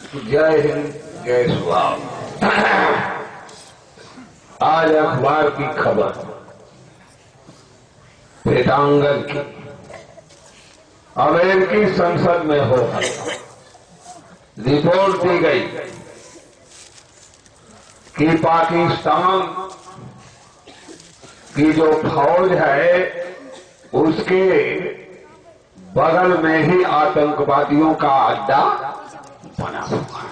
जय हिंद, जय स्वाम। आज अखबार की खबर वेदांगन की अमेरिकी संसद में हो रिपोर्ट दी गई कि पाकिस्तान की जो फौज है उसके बगल में ही आतंकवादियों का अड्डा बना हुआ है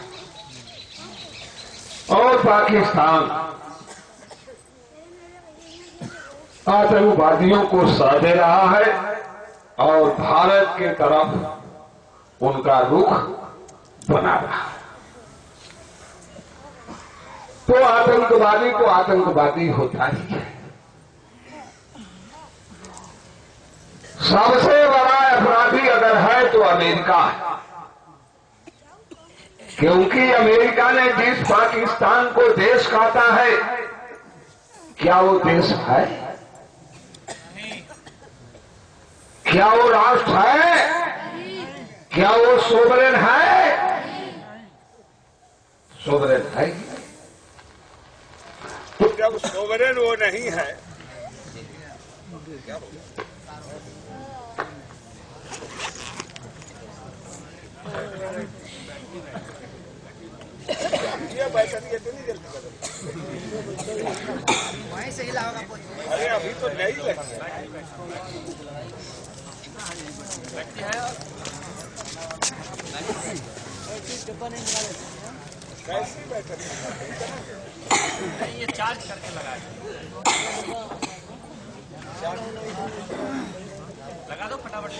और पाकिस्तान आतंकवादियों को साथ दे रहा है और भारत की तरफ उनका रुख बना रहा है। तो आतंकवादी तो आतंकवादी होता ही है। सबसे बड़ा अपराधी अगर है तो अमेरिका है, क्योंकि अमेरिका ने जिस पाकिस्तान को देश कहता है, क्या वो देश है? क्या वो राष्ट्र है? क्या वो सोवरेन है? सोवरेन है तो जब सोवरेन वो नहीं है, ये बैठक कितनी देर तक वहीं से हिलाओगा? अरे अभी तो नहीं लगती कैसी बैठक ये चार्ज करके लगा दो फटाफट।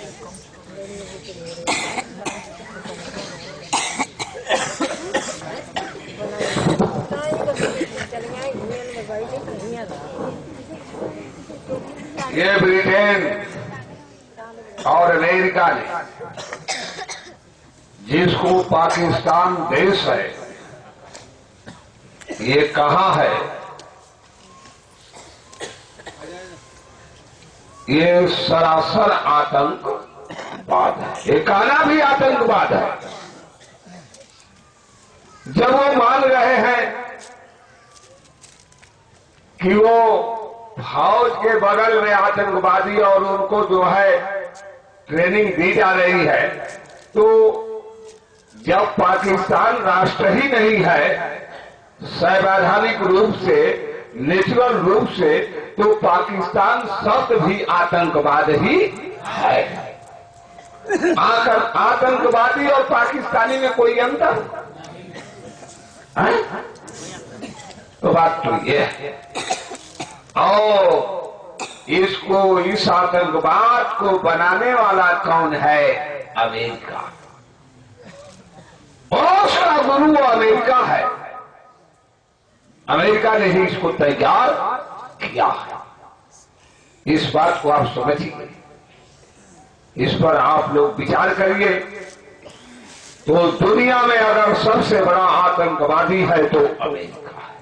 ये ब्रिटेन और अमेरिका ने जिसको पाकिस्तान देश है ये कहा है, ये सरासर आतंकवाद है। ये कहना भी आतंकवाद है। जब वो मान रहे हैं कि वो फौज के बगल में आतंकवादी और उनको जो है ट्रेनिंग दी जा रही है, तो जब पाकिस्तान राष्ट्र ही नहीं है संवैधानिक रूप से, नेचुरल रूप से, तो पाकिस्तान शब्द भी आतंकवाद ही है। आतंकवादी और पाकिस्तानी में कोई अंतर है? तो बात तो ये है। और इसको, इस आतंकवाद को बनाने वाला कौन है? अमेरिका। और उसका गुरु अमेरिका है। अमेरिका ने ही इसको तैयार किया है। इस बात को आप समझिए, इस पर आप लोग विचार करिए। तो दुनिया में अगर सबसे बड़ा आतंकवादी है तो अमेरिका है।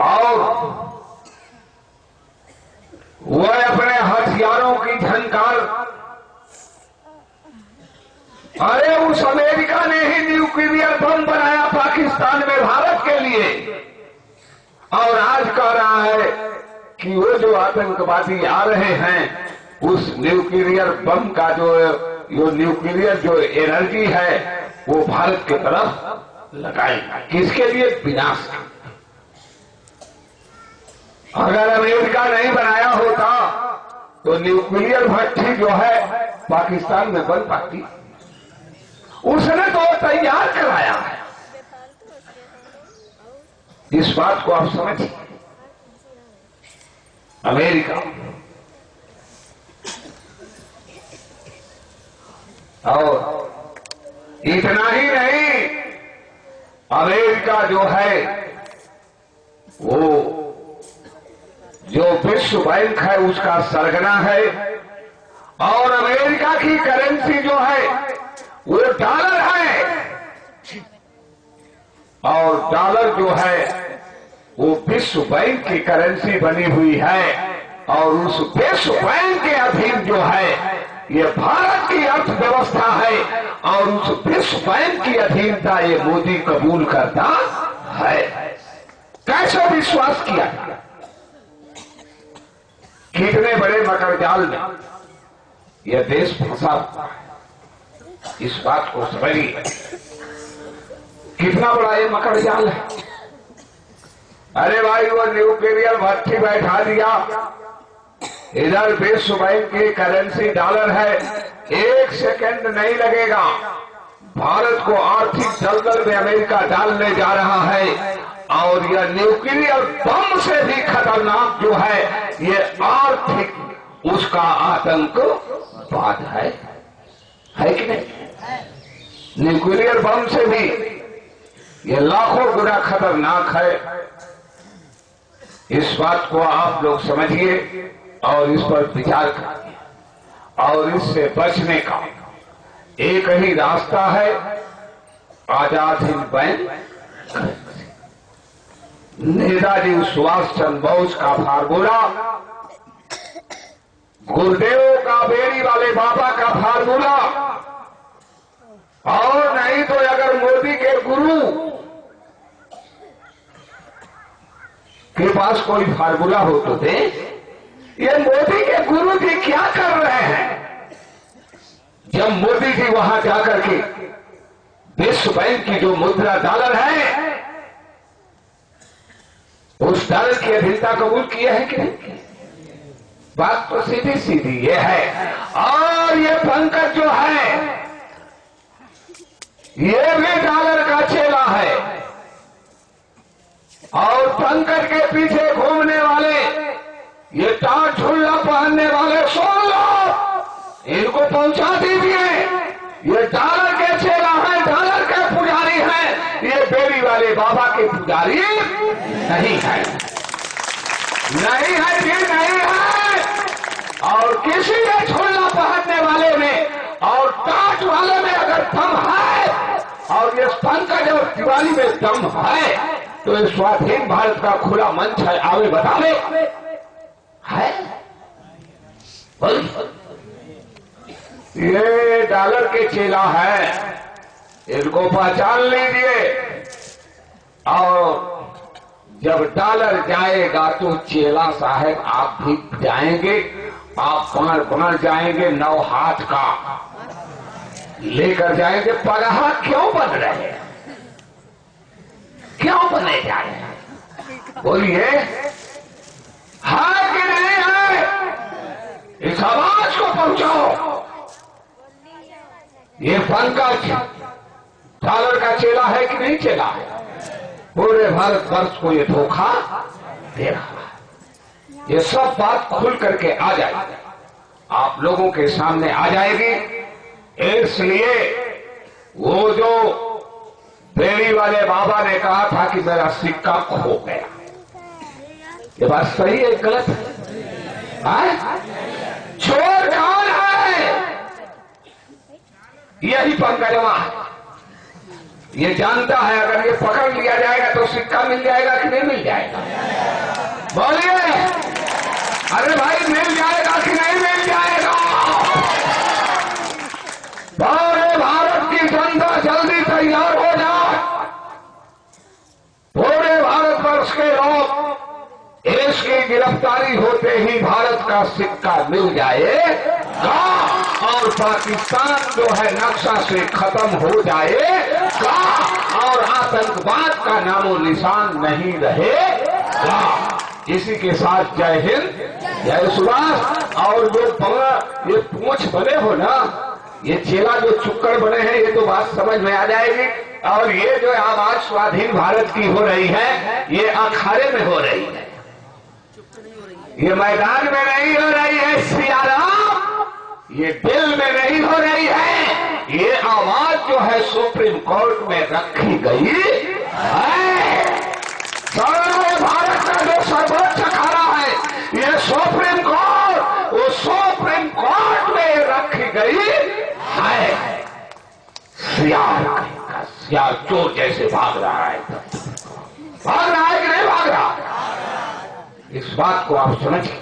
और वह अपने हथियारों की झनकार, अरे उस अमेरिका ने ही न्यूक्लियर बम बनाया पाकिस्तान में भारत के लिए, और आज कह रहा है कि वो जो आतंकवादी आ रहे हैं उस न्यूक्लियर बम का जो न्यूक्लियर जो एनर्जी है वो भारत की तरफ लगाएगा। किसके लिए? विनाश। अगर अमेरिका नहीं बनाया होता तो न्यूक्लियर भट्टी जो है पाकिस्तान में बन पाती। उसने तो तैयार कराया है। इस बात को आप समझिए। अमेरिका और इतना ही नहीं, अमेरिका जो है वो जो विश्व बैंक है उसका सरगना है, और अमेरिका की करेंसी जो है वो डॉलर है, और डॉलर जो है वो विश्व बैंक की करेंसी बनी हुई है, और उस विश्व बैंक के अधीन जो है ये भारत की अर्थव्यवस्था है और उस विश्व बैंक की अधीनता ये मोदी कबूल करता है। कैसे विश्वास किया? कितने बड़े मकर जाल में यह देश फंसा हुआ है, इस बात को समझिए। कितना बड़ा ये मकर जाल है। अरे भाई वो न्यूक्लियर भट्टी बैठा दिया, इधर विश्व बैंक की करेंसी डॉलर है, 1 सेकंड नहीं लगेगा भारत को आर्थिक दलदल में अमेरिका डालने जा रहा है। और यह न्यूक्लियर बम से भी खतरनाक जो है ये आर्थिक उसका आतंकवाद है कि नहीं? न्यूक्लियर बम से भी ये लाखों गुना खतरनाक है। इस बात को आप लोग समझिए और इस पर विचार करिए। और इससे बचने का एक ही रास्ता है, आजाद हिंद बैंक। नेताजी सुभाष चंद्र बोस का फार्मूला, गुरुदेव का बेरी वाले बाबा का फार्मूला, और नहीं तो अगर मोदी के गुरु के पास कोई फार्मूला हो तो दे। ये मोदी के गुरु जी क्या कर रहे हैं? जब मोदी जी वहां जाकर के विश्व बैंक की जो मुद्रा डॉलर है उस डॉलर की अधीनता कबूल किया है कि नहीं? बात तो सीधी सीधी ये है। और ये पंकज जो है ये भी डॉलर का चेला है। और पंकज के पीछे घूमने वाले ये टाट झुल्ला पहनने वाले सुन लो, इनको पहुंचा दीजिए। ये डॉलर के चेला है, डॉलर के पुजारी हैं, ये बेरी वाले बाबा के पुजारी नहीं है। नहीं है जी, नहीं है। और किसी ने झुल्ला पहनने वाले में और टाट वाले में अगर दम है और ये पंकज और दिवाली में दम है तो ये स्वाधीन भारत का खुला मंच है, आवे बतावे है। ये डॉलर के चेला है, इनको पहचान लीजिए। और जब डॉलर जाएगा तो चेला साहब आप भी जाएंगे, आप बाण जाएंगे, 9 हाथ का लेकर जाएंगे। पगहा क्यों बन रहे हैं? क्यों बने जा रहे हैं? बोलिए, है कि नहीं है? इस आवाज को पहुंचाओ। ये पंकज डॉलर का चेला है कि नहीं चेला है? पूरे भारतवर्ष को ये धोखा दे रहा है। ये सब बात खुल करके आ जाएगी, आप लोगों के सामने आ जाएगी। इसलिए वो जो बेड़ी वाले बाबा ने कहा था कि मेरा सिक्का खो गया, ये बात सही है गलत है? चोर कौन है? यही पंकजवा है। ये जानता है अगर ये पकड़ लिया जाएगा तो सिक्का मिल जाएगा कि नहीं मिल जाएगा? बोलिए, अरे भाई मिल जाएगा कि नहीं मिल जाएगा? पूरे भारत की जनता जल्दी तैयार हो जाए। पूरे भारतवर्ष के लोग इसकी गिरफ्तारी होते ही भारत का सिक्का मिल जाएगा और पाकिस्तान जो है नक्शा से खत्म हो जाएगा और आतंकवाद का नामो निशान नहीं रहेगा। इसी के साथ जय हिंद, जय सुभाष। और जो ये पूंछ बने हो ना, ये चेला जो चुक्कड़ बने हैं, ये तो बात समझ में आ जाएगी। और ये जो आवाज स्वाधीन भारत की हो रही है, ये अखाड़े में हो रही है, ये मैदान में नहीं हो रही है सियाराम, ये दिल में नहीं हो रही है। ये आवाज जो है सुप्रीम कोर्ट में रखी गई है। सारे भारत का जो सर्वोच्च अखाड़ा है ये सुप्रीम कोर्ट, वो सुप्रीम कोर्ट में रखी गई है। सियार चोर जैसे भाग रहा है, भाग रहा है कि नहीं भाग रहा? इस बात को आप समझिए।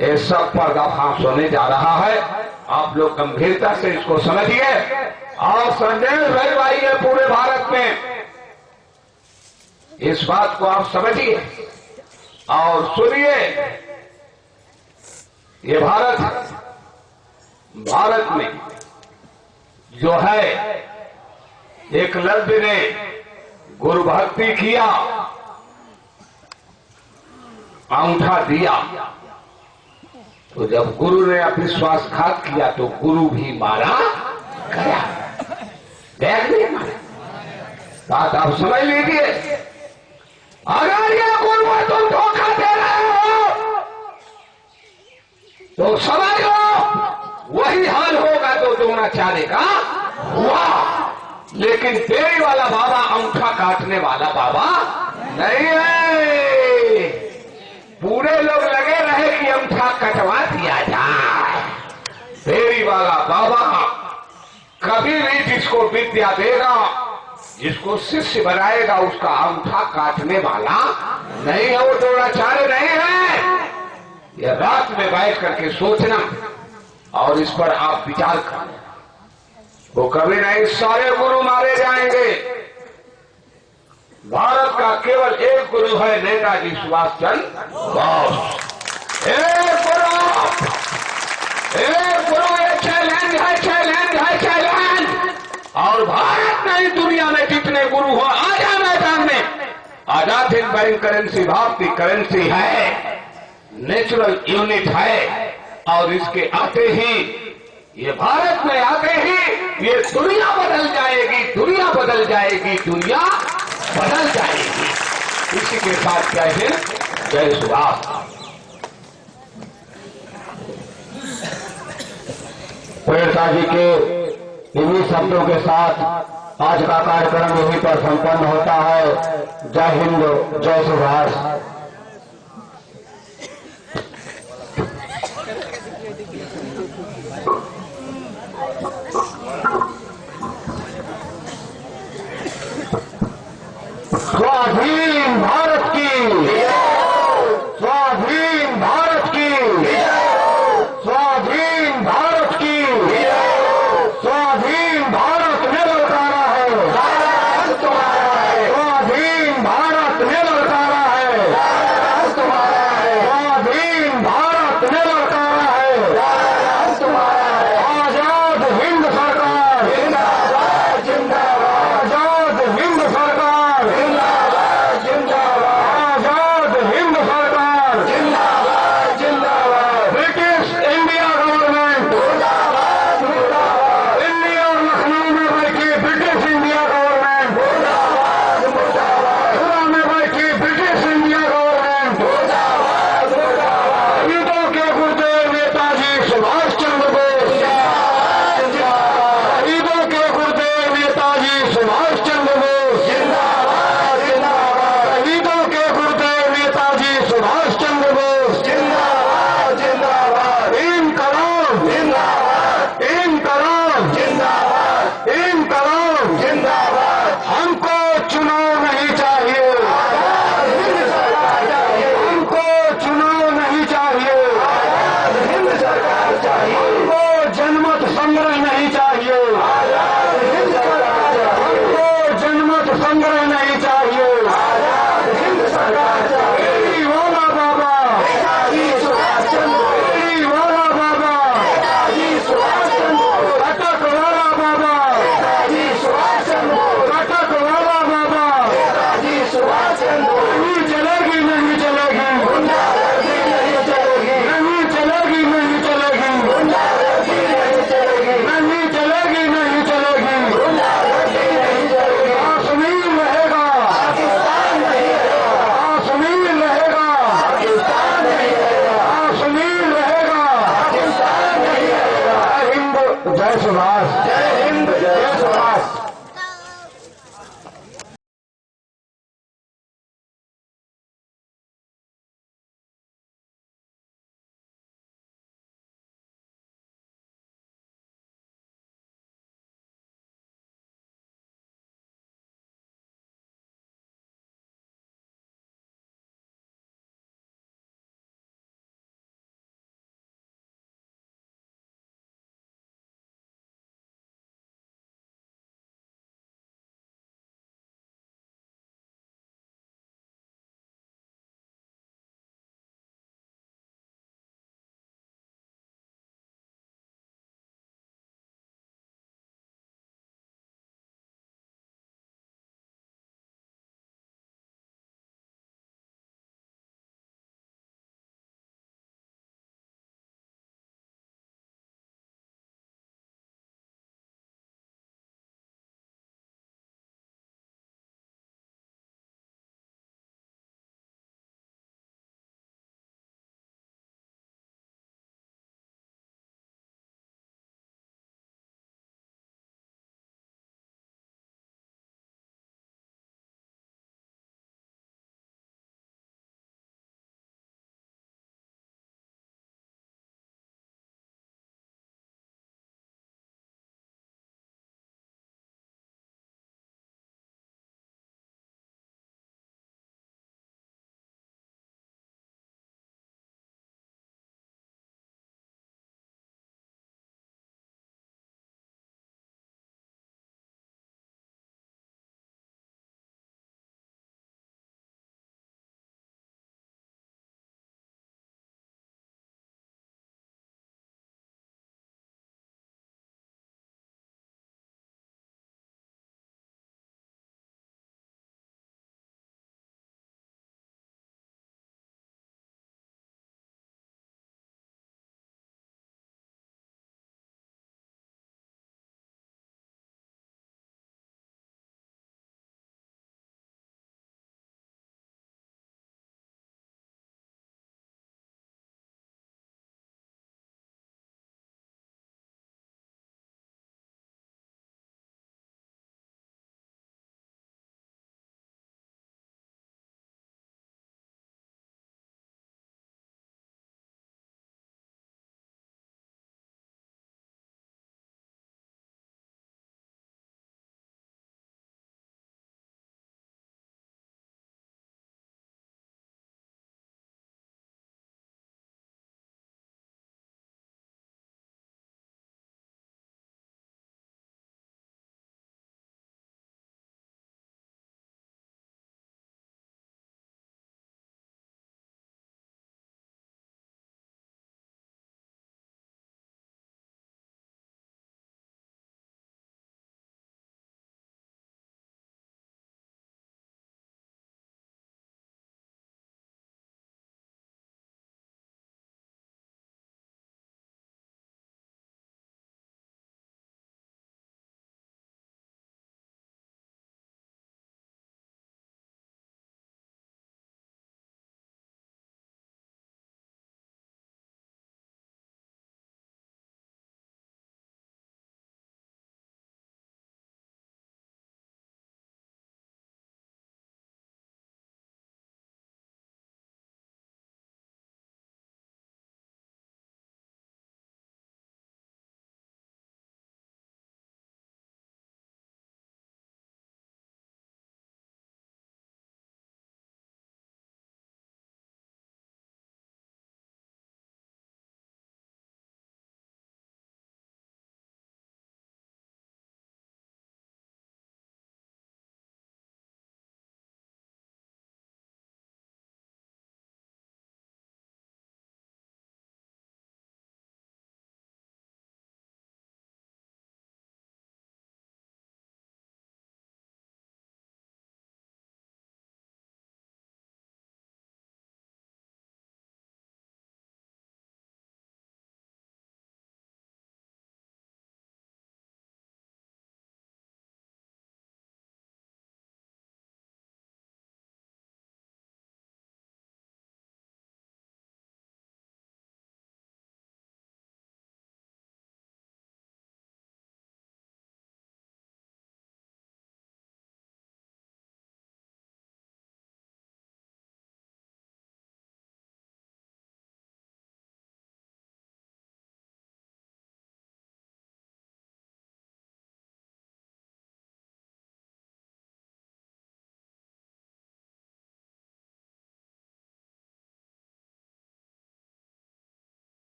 ये सब पर्दाफाश होने जा रहा है आप लोग गंभीरता से इसको समझिए और संदेश भिजवाइए पूरे भारत में। इस बात को आप समझिए और सुनिए। ये भारत में जो है एकलव्य ने गुरु भक्ति किया, अंगूठा दिया, तो जब गुरु ने अविश्वासघात किया तो गुरु भी मारा गया। देख नहीं मारा, बात आप समझ लीजिए। अगर ये गुरु को तुम धोखा दे रहे हो तो समझ लो वही हाल होगा तो द्रोणाचार्य का हुआ। लेकिन तेरी वाला बाबा अंगूठा काटने वाला बाबा नहीं है। पूरे लोग लगे रहे कि अंगूठा कटवा दिया जाए। तेरी वाला बाबा कभी भी जिसको विद्या देगा, जिसको शिष्य बनाएगा, उसका अंगूठा काटने वाला नहीं है। वो द्रोणाचार्य नहीं है। यह रात में बैठ करके सोचना और इस पर आप विचार करना। वो कभी नहीं, सारे गुरु मारे जाएंगे। भारत का केवल एक गुरु है, नेताजी सुभाष चंद्र बोस। एक गुरु, ये चैलेंज है, चैलेंज है, चैलेंज। और भारत नहीं, दुनिया में जितने गुरु हो आ जाए मैदान में। आजाद हिंद बैंक करेंसी भारतीय करेंसी है, नेचुरल यूनिट है। और इसके आते ही, ये भारत में आते ही ये दुनिया बदल जाएगी, दुनिया बदल जाएगी, दुनिया बदल जाएगी। इसी के साथ जय हिंद, जय सुभाष। प्रेरणा जी के इन्हीं शब्दों के साथ आज का कार्यक्रम यहीं पर संपन्न होता है। जय हिंद, जय सुभाष। स्वाधीन भारत की, स्वाधीन भारत की, स्वाधीन भारत की, स्वाधीन भारत ने ललकारा है, स्वाधीन भारत ने ललकारा है, स्वाधीन भारत ने ललकारा है। आजाद हिंद सरकार जिंदाबाद, जिंदाबाद। आजाद हिंद सरकार जिंदाबाद, जिंदाबाद। आजाद हिंद सरकार जिंदाबाद, जिंदाबाद। ब्रिटिश इंडिया गवर्नमेंट मुर्दाबाद, मुर्दाबाद। दिल्ली और लखनऊ में बैठी ब्रिटिश इंडिया गवर्नमेंट मुर्दाबाद, मुर्दाबाद। पूरा में बैठी ब्रिटिश इंडिया गवर्नमेंट मुर्दाबाद, मुर्दाबाद। शहीदों के गुरुदेव नेताजी सुभाष चंद्र बोस जिंदाबाद, जिंदाबाद। शहीदों के गुरुदेव नेताजी सुभाष चंद्र बोस जिंदाबाद, जिंदाबाद। शहीदों के गुरुदेव नेताजी सुभाष चंद्र बोस जिंदाबाद, जिंदाबाद। इनकलाब जिंदाबाद, इनकलाब जिंदाबाद, इनकलाब जिंदाबाद। हमको चुनाव नहीं चाहिए, हमको चुनाव नहीं चाहिए, हमको जनमत संग्रह नहीं चाहिए, हमको जनमत संग्रह नहीं चाहिए। तेरी वाला बाबा, तेरी वाला बाबा, कटक वाला बाबा, कटक वाला बाबा। नहीं चलेगी, नहीं चलेगी, नहीं चलेगी, नहीं चलेगी, नहीं चलेगी, नहीं चलेगी। कश्मीर रहेगा, कश्मीर रहेगा, कश्मीर रहेगा। जय हिंद, जय सुभाष। जय हिंद, जय सुभाष।